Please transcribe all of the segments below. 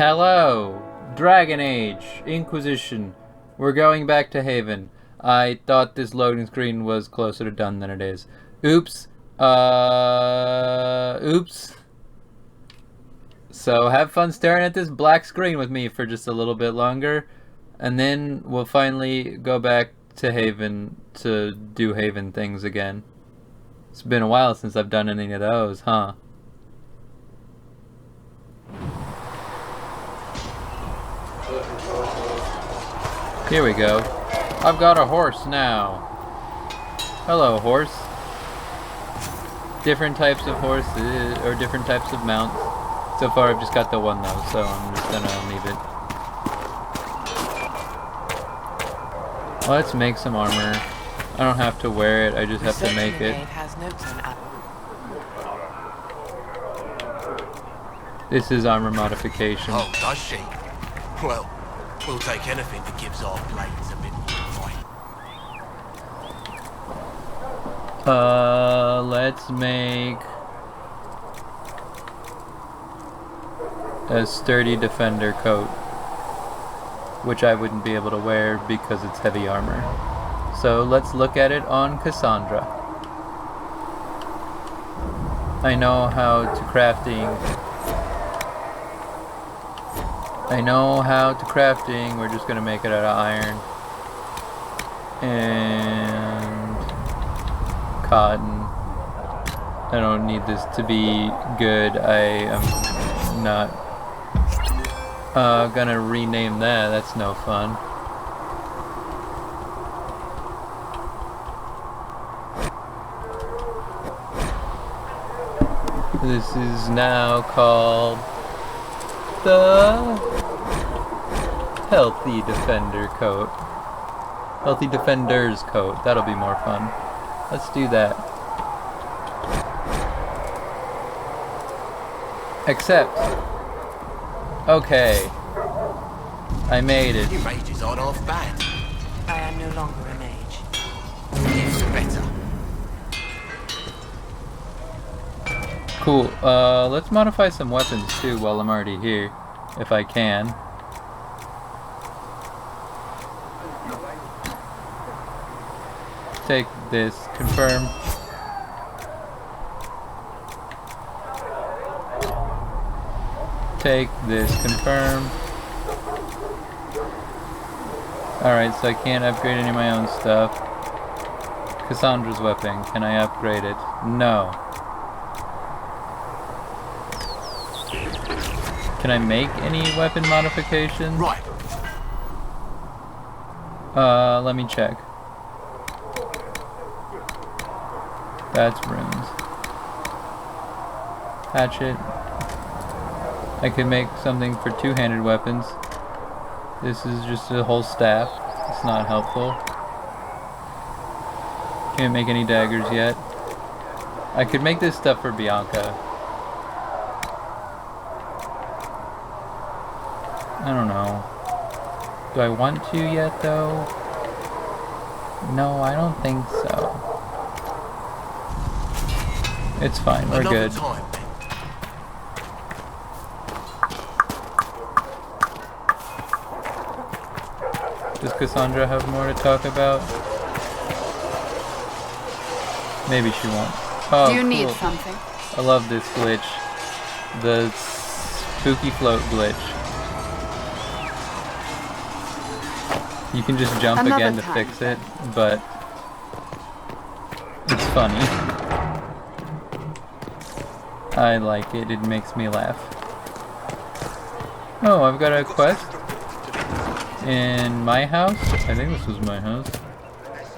Hello! Dragon Age, Inquisition. We're going back to Haven. I thought this loading screen was closer to done than it is. Oops. Oops. So have fun staring at this black screen with me for just a little bit longer. And then we'll finally go back to Haven to do Haven things again. It's been a while since I've done any of those, huh? Here we go. I've got a horse now. Hello, horse. Different types of horses, or different types of mounts. So far I've just got the one though, so I'm just gonna leave it. Let's make some armor. I don't have to wear it, I just have to make it. This is armor modification. Oh, does she? Well, we'll take anything that gives our blades a bit more fight. Let's make a sturdy defender coat, which I wouldn't be able to wear because it's heavy armor. So let's look at it on Cassandra. I know how to crafting. We're just gonna make it out of iron and cotton. I don't need this to be good. I am not gonna rename that. That's no fun. This is now called the Healthy Defender coat. Healthy Defender's coat. That'll be more fun. Let's do that. Except, okay, I made it. Your mages aren't half bad. I am no longer a mage. It's better. Cool. Let's modify some weapons too while I'm already here, if I can. Take this, confirm. Take this, confirm. Alright, so I can't upgrade any of my own stuff. Cassandra's weapon, can I upgrade it? No. Can I make any weapon modifications? Right. Let me check. That's runes. Hatchet. I could make something for two-handed weapons. This is just a whole staff. It's not helpful. Can't make any daggers yet. I could make this stuff for Bianca. I don't know. Do I want to yet, though? No, I don't think so. It's fine, we're good. Time. Does Cassandra have more to talk about? Maybe she won't. Oh, Do you cool. need something? I love this glitch. The spooky float glitch. You can just jump Another again to time. fix it, but it's funny. I like it, it makes me laugh. Oh, I've got a quest in my house. I think this was my house.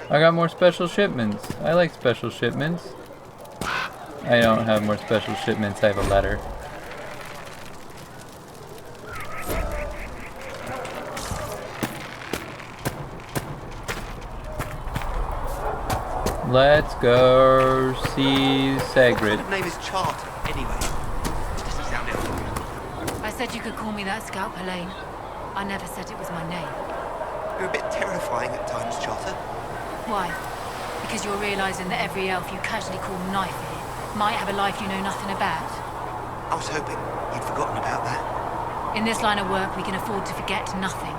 I got more special shipments. I like special shipments. I don't have more special shipments, I have a letter. Let's go see Sagrid. What name is Charter, anyway? Doesn't sound it. I said you could call me that, Scout Helene. I never said it was my name. You're a bit terrifying at times, Charter. Why? Because you're realising that every elf you casually call Knife here might have a life you know nothing about. I was hoping you'd forgotten about that. In this line of work, we can afford to forget nothing.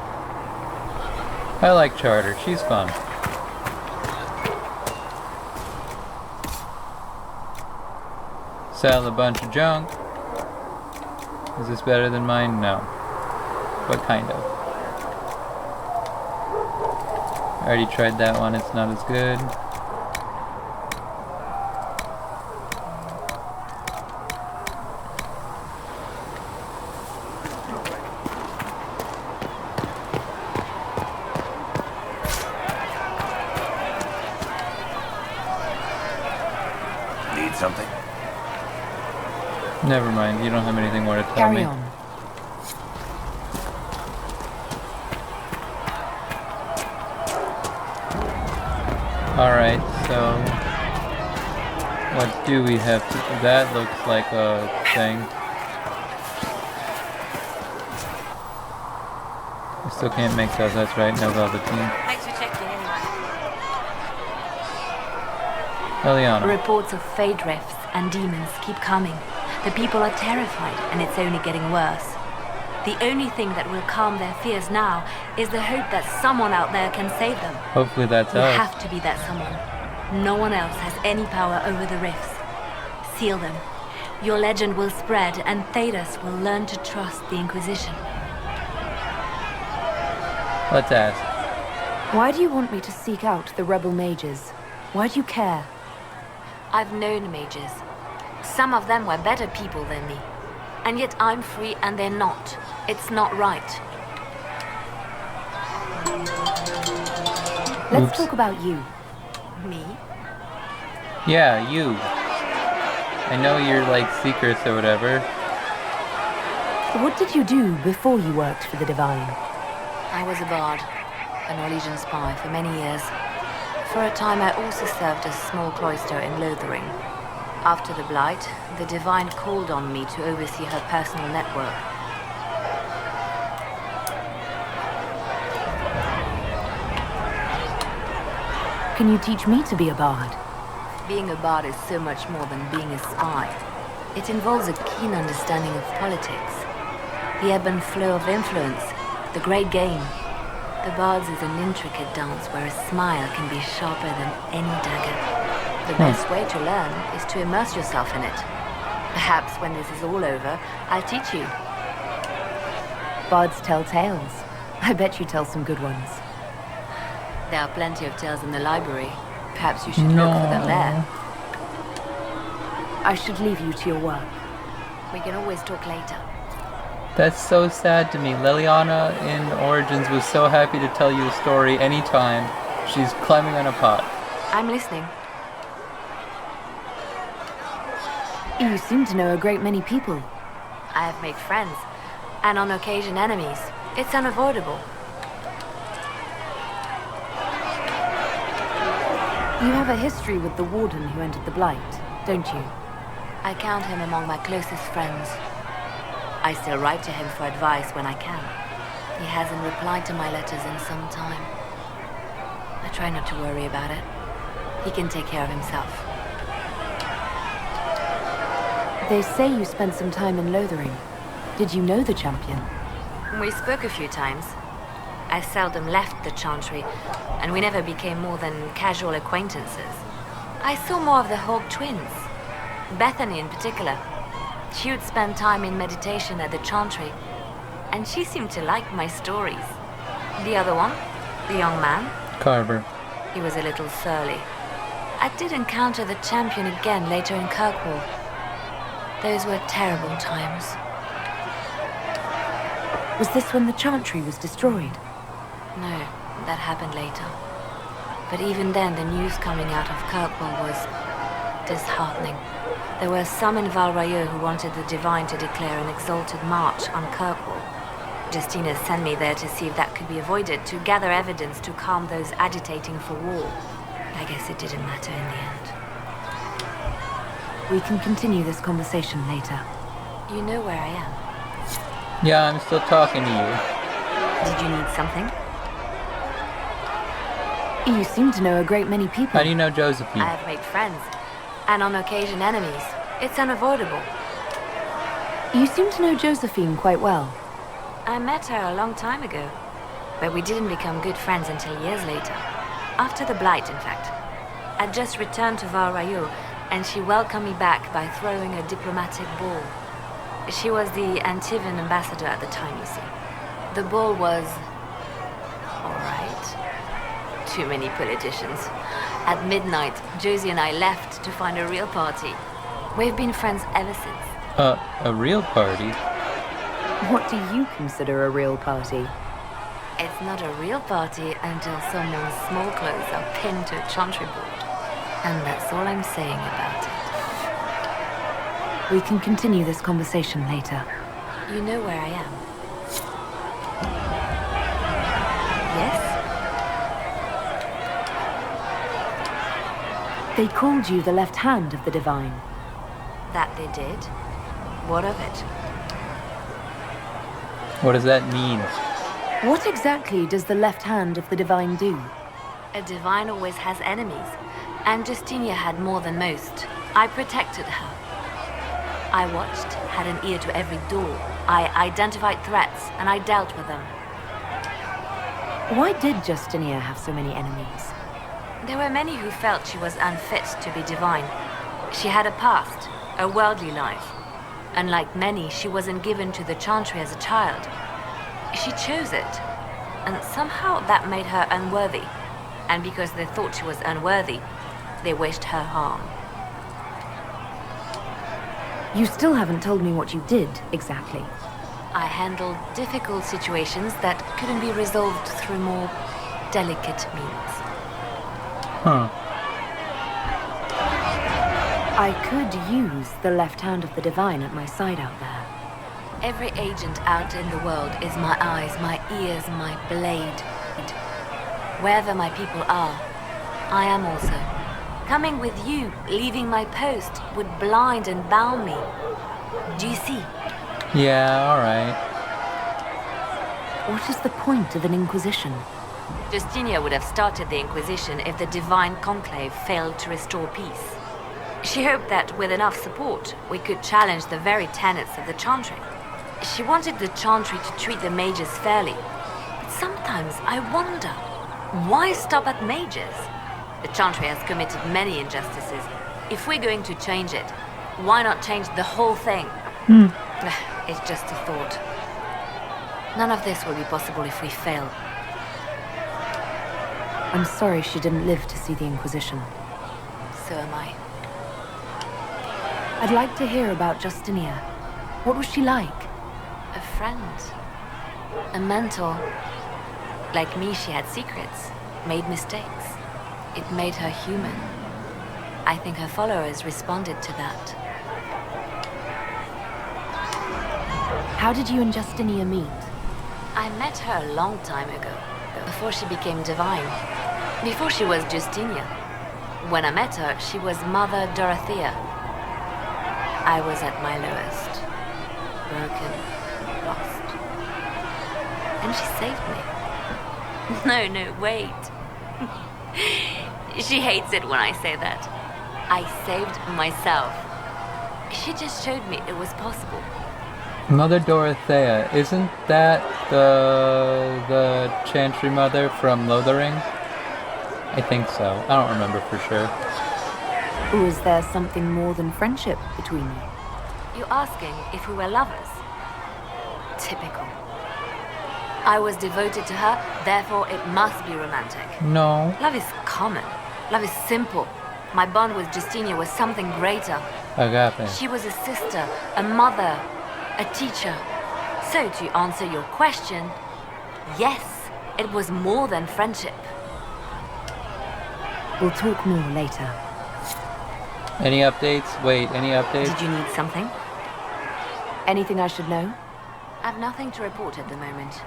I like Charter. She's fun. Sell a bunch of junk. Is this better than mine? No. But kind of. I already tried that one. It's not as good. Need something? Never mind. You don't have anything more to tell Carry me. on. Alright, so what do we have to do? That looks like a thing. I still can't make those, that's right, no velveteen. Thanks for checking anyway. Eliana. Reports of fade rifts and demons keep coming. The people are terrified, and it's only getting worse. The only thing that will calm their fears now is the hope that someone out there can save them. Hopefully that's You us. have to be that someone. No one else has any power over the rifts. Seal them. Your legend will spread, and Thedas will learn to trust the Inquisition. Let's ask. Why do you want me to seek out the rebel mages? Why do you care? I've known mages. Some of them were better people than me. And yet I'm free and they're not. It's not right. Let's Oops. talk about you. Me? Yeah, you. I know you're like secrets or whatever. What did you do before you worked for the Divine? I was a bard, a Norwegian spy for many years. For a time I also served a small cloister in Lothering. After the Blight, the Divine called on me to oversee her personal network. Can you teach me to be a bard? Being a bard is so much more than being a spy. It involves a keen understanding of politics, the ebb and flow of influence, the great game. The Bards is an intricate dance where a smile can be sharper than any dagger. The best way to learn is to immerse yourself in it. Perhaps when this is all over, I'll teach you. Bards tell tales. I bet you tell some good ones. There are plenty of tales in the library. Perhaps you should look for them there. I should leave you to your work. We can always talk later. That's so sad to me. Liliana in Origins was so happy to tell you a story anytime. She's climbing on a pot. I'm listening. You seem to know a great many people. I have made friends, and on occasion enemies. It's unavoidable. You have a history with the Warden who entered the Blight, don't you? I count him among my closest friends. I still write to him for advice when I can. He hasn't replied to my letters in some time. I try not to worry about it. He can take care of himself. They say you spent some time in Lothering. Did you know the champion? We spoke a few times. I seldom left the Chantry, and we never became more than casual acquaintances. I saw more of the Hawk twins. Bethany in particular. She would spend time in meditation at the Chantry, and she seemed to like my stories. The other one, the young man, Carver. he was a little surly. I did encounter the champion again later in Kirkwall. Those were terrible times. Was this when the Chantry was destroyed? No, that happened later. But even then, the news coming out of Kirkwall was disheartening. There were some in Val Rayeau who wanted the Divine to declare an exalted march on Kirkwall. Justina sent me there to see if that could be avoided, to gather evidence to calm those agitating for war. I guess it didn't matter in the end. We can continue this conversation later. You know where I am. Yeah, I'm still talking to you. Did you need something? You seem to know a great many people. How do you know Josephine? I have made friends, and on occasion enemies. It's unavoidable. You seem to know Josephine quite well. I met her a long time ago, but we didn't become good friends until years later. After the Blight, in fact. I'd just returned to Val Rayo, and she welcomed me back by throwing a diplomatic ball. She was the Antivan ambassador at the time, you see. The ball was... alright. Too many politicians. At midnight, Josie and I left to find a real party. We've been friends ever since. A real party? What do you consider a real party? It's not a real party until someone's small clothes are pinned to a chantry board. And that's all I'm saying about it. We can continue this conversation later. You know where I am? Yes? They called you the left hand of the Divine. That they did. What of it? What does that mean? What exactly does the left hand of the Divine do? A divine always has enemies, and Justinia had more than most. I protected her. I watched, had an ear to every door. I identified threats, and I dealt with them. Why did Justinia have so many enemies? There were many who felt she was unfit to be divine. She had a past, a worldly life. Unlike many, she wasn't given to the Chantry as a child. She chose it, and somehow that made her unworthy. And because they thought she was unworthy, they wished her harm. You still haven't told me what you did, exactly. I handled difficult situations that couldn't be resolved through more delicate means. Huh. I could use the left hand of the Divine at my side out there. Every agent out in the world is my eyes, my ears, my blade. Wherever my people are, I am also. Coming with you, leaving my post, would blind and bound me. Do you see? Yeah, alright. What is the point of an Inquisition? Justinia would have started the Inquisition if the Divine Conclave failed to restore peace. She hoped that with enough support, we could challenge the very tenets of the Chantry. She wanted the Chantry to treat the mages fairly. But sometimes I wonder, why stop at mages? The Chantry has committed many injustices. If we're going to change it, why not change the whole thing? It's just a thought. None of this will be possible if we fail. I'm sorry she didn't live to see the Inquisition. So am I. I'd like to hear about Justinia. What was she like? A friend. A mentor. Like me, she had secrets, made mistakes. It made her human. I think her followers responded to that. How did you and Justinia meet? I met her a long time ago, before she became divine. Before she was Justinia. When I met her, she was Mother Dorothea. I was at my lowest. Broken, lost. And she saved me. No, wait. She hates it when I say that. I saved myself. She just showed me it was possible. Mother Dorothea, isn't that the Chantry Mother from Lothering? I think so. I don't remember for sure. Was there something more than friendship between you? You're asking if we were lovers? Typical. I was devoted to her, therefore it must be romantic. No. Love is common. Love is simple. My bond with Justinia was something greater. Agape. She was a sister, a mother, a teacher. So to answer your question, yes, it was more than friendship. We'll talk more later. Any updates? Wait, any updates? Did you need something? Anything I should know? I've nothing to report at the moment.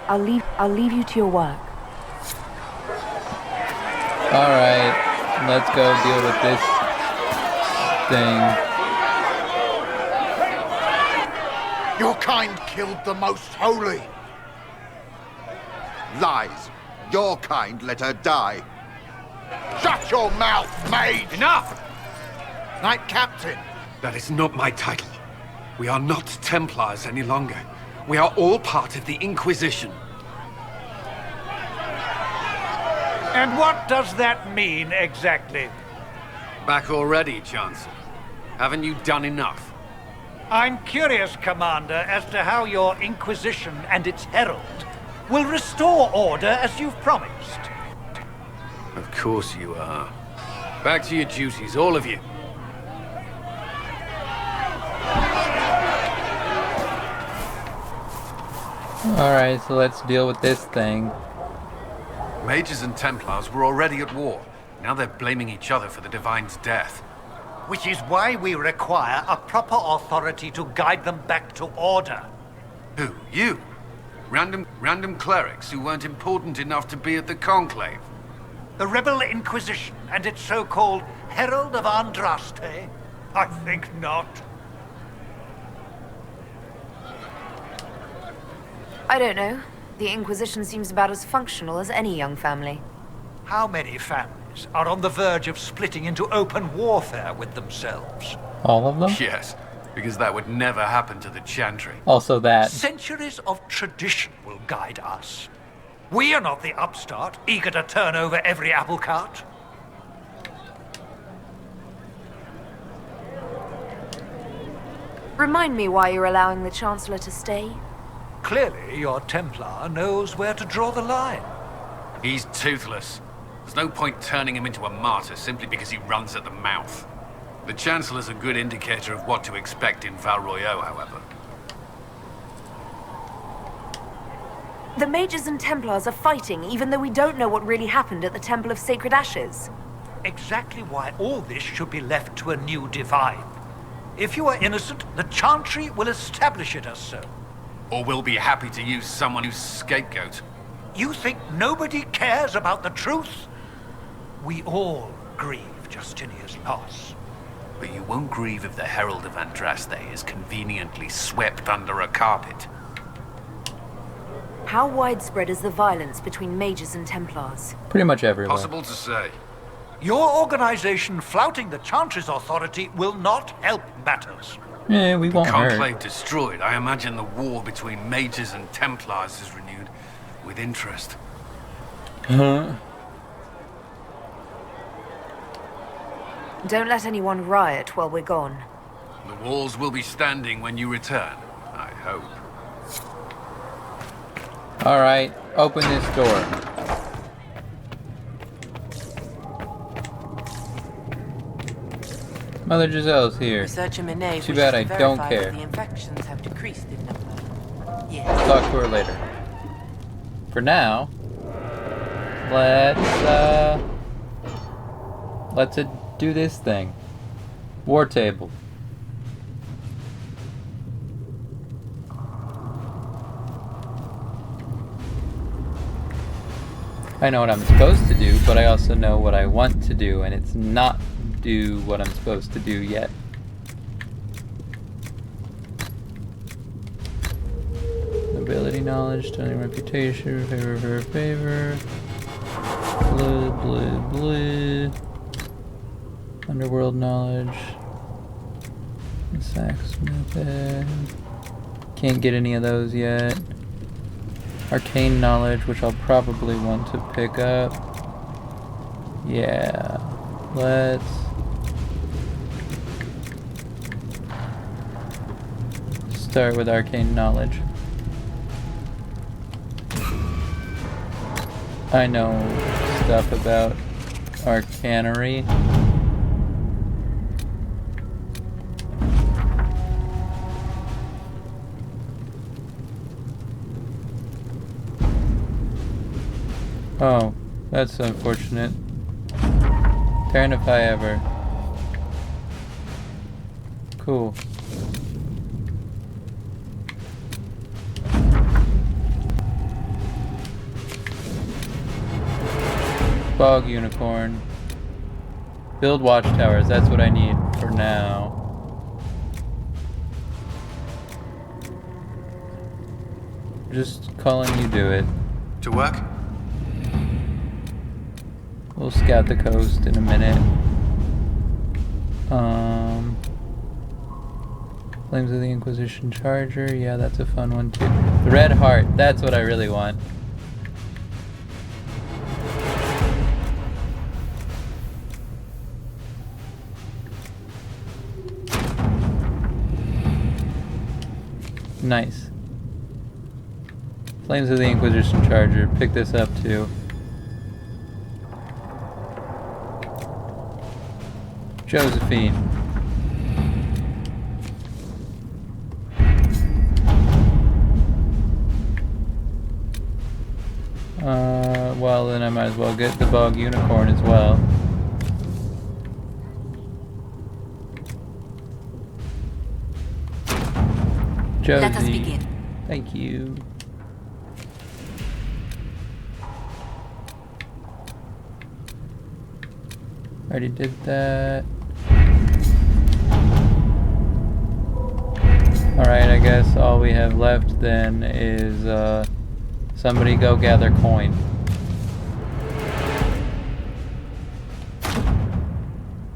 I'll leave you to your work. Alright, let's go deal with this thing. Your kind killed the most holy. Lies. Your kind let her die. Shut your mouth, maid! Enough! Knight Captain. That is not my title. We are not Templars any longer. We are all part of the Inquisition. And what does that mean exactly? Back already, Chancellor. Haven't you done enough? I'm curious, Commander, as to how your Inquisition and its herald will restore order as you've promised. Of course you are. Back to your duties, all of you. Alright, so let's deal with this thing. Mages and Templars were already at war. Now they're blaming each other for the Divine's death. Which is why we require a proper authority to guide them back to order. Who? You? Random clerics who weren't important enough to be at the Conclave? The Rebel Inquisition and its so-called Herald of Andraste? I think not. I don't know. The Inquisition seems about as functional as any young family. How many families are on the verge of splitting into open warfare with themselves? All of them? Yes, because that would never happen to the Chantry. Also that. Centuries of tradition will guide us. We are not the upstart, eager to turn over every apple cart. Remind me why you're allowing the Chancellor to stay? Clearly, your Templar knows where to draw the line. He's toothless. There's no point turning him into a martyr simply because he runs at the mouth. The Chancellor's a good indicator of what to expect in Val Royeaux, however. The Mages and Templars are fighting, even though we don't know what really happened at the Temple of Sacred Ashes. Exactly why all this should be left to a new Divine. If you are innocent, the Chantry will establish it as so. Or we'll be happy to use someone who's scapegoat. You think nobody cares about the truth? We all grieve Justinia's loss. But you won't grieve if the Herald of Andraste is conveniently swept under a carpet. How widespread is the violence between Mages and Templars? Pretty much everywhere. Possible to say. Your organization flouting the Chantry's authority will not help matters. Yeah, we won't hurt. Conclave destroyed, I imagine the war between Mages and Templars is renewed with interest. Huh? Don't let anyone riot while we're gone. The walls will be standing when you return, I hope. Alright, open this door. Mother Giselle's here. Researcher Minet Too bad I wishes to don't verify care. that the infections have decreased in number. Yes. Talk to her later. For now, let's do this thing. War table. I know what I'm supposed to do, but I also know what I want to do, and it's not do what I'm supposed to do yet. Ability, knowledge, stunning reputation, favor. Blue. Underworld knowledge. Sax method. Can't get any of those yet. Arcane knowledge, which I'll probably want to pick up. Yeah. Let's start with arcane knowledge. I know stuff about arcanery. Oh, that's unfortunate. Turn if I ever. Cool. Bog unicorn. Build watchtowers, that's what I need for now. Just calling you do it. To work? We'll scout the coast in a minute. Flames of the Inquisition Charger. Yeah, that's a fun one too. The Red Heart. That's what I really want. Nice. Flames of the Inquisition Charger. Pick this up too. Josephine. Well then I might as well get the Bog Unicorn as well. Josie. Let us begin. Thank you. Already did that. Alright, I guess all we have left then is somebody go gather coin.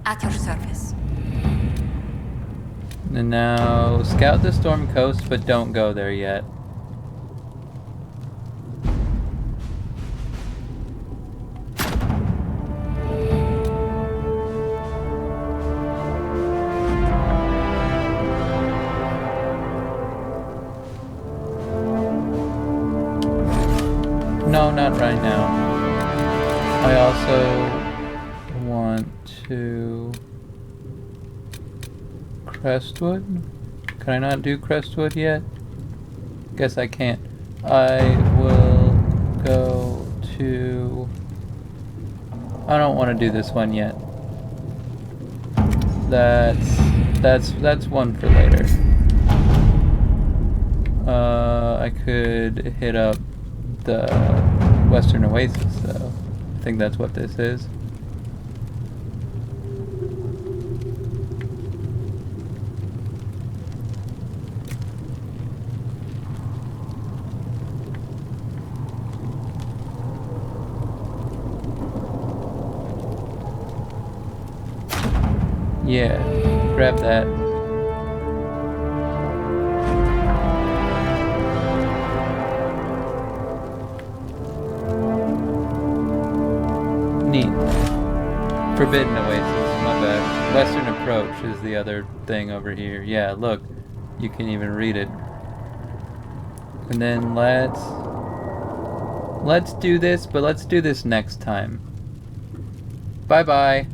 At your service. And now scout the Storm Coast, but don't go there yet. No, not right now. I also want to... Crestwood? Can I not do Crestwood yet? Guess I can't. I will go to... I don't want to do this one yet. That's one for later. I could hit up the Western Oasis though. I think that's what this is. Yeah, grab that. Neat. Forbidden Oasis, my bad. Western Approach is the other thing over here. Yeah, look, you can even read it. And then let's do this, but let's do this next time. Bye-bye.